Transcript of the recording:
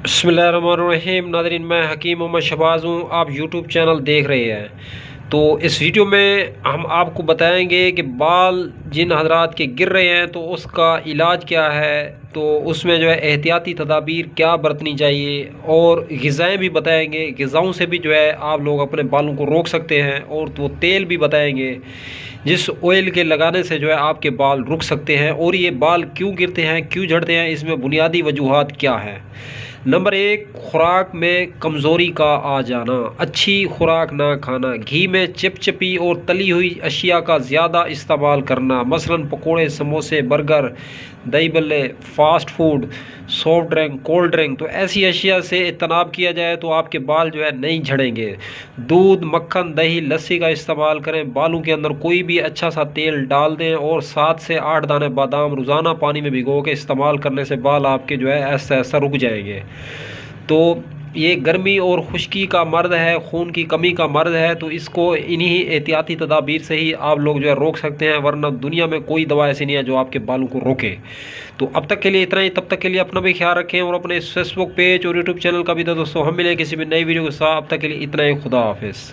बिस्मिल्लाहिर्रहमानिर्रहीम। नाज़रीन, मैं हकीम मोहम्मद शहबाज हूँ। आप यूट्यूब चैनल देख रहे हैं। तो इस वीडियो में हम आपको बताएंगे कि बाल जिन हजरात के गिर रहे हैं तो उसका इलाज क्या है, तो उसमें जो है एहतियाती तदाबीर क्या बरतनी चाहिए, और ग़िज़ाएँ भी बताएंगे। ग़िज़ाओं से भी जो है आप लोग अपने बालों को रोक सकते हैं, और तो तेल भी बताएंगे जिस ऑयल के लगाने से जो है आपके बाल रुक सकते हैं। और ये बाल क्यों गिरते हैं, क्यों झड़ते हैं, इसमें बुनियादी वजूहात क्या है। नंबर एक, खुराक में कमज़ोरी का आ जाना, अच्छी खुराक ना खाना, घी में चिपचिपी और तली हुई अशिया का ज़्यादा इस्तेमाल करना, मसलन पकोड़े, समोसे, बर्गर, दही बल्ले, fast food, soft drink, cold drink. तो ऐसी अशिया से इज्तनाब किया जाए तो आपके बाल जो है नहीं झड़ेंगे। दूध, मक्खन, दही, लस्सी का इस्तेमाल करें। बालों के अंदर कोई भी अच्छा सा तेल डाल दें और 7 से 8 दाने बादाम रोज़ाना पानी में भिगो के इस्तेमाल करने से बाल आपके जो है ऐसा ऐसा रुक जाएंगे। तो ये गर्मी और खुश्की का मर्द है, खून की कमी का मर्द है, तो इसको इन्हीं एहतियाती तदाबीर से ही आप लोग जो है रोक सकते हैं, वरना दुनिया में कोई दवा ऐसी नहीं है जो आपके बालों को रोके। तो अब तक के लिए इतना ही। तब तक के लिए अपना भी ख्याल रखें और अपने फेसबुक पेज और यूट्यूब चैनल का भी। तो दोस्तों, हम मिले किसी भी नई वीडियो के साथ। अब तक के लिए इतना ही। खुदा हाफिज़।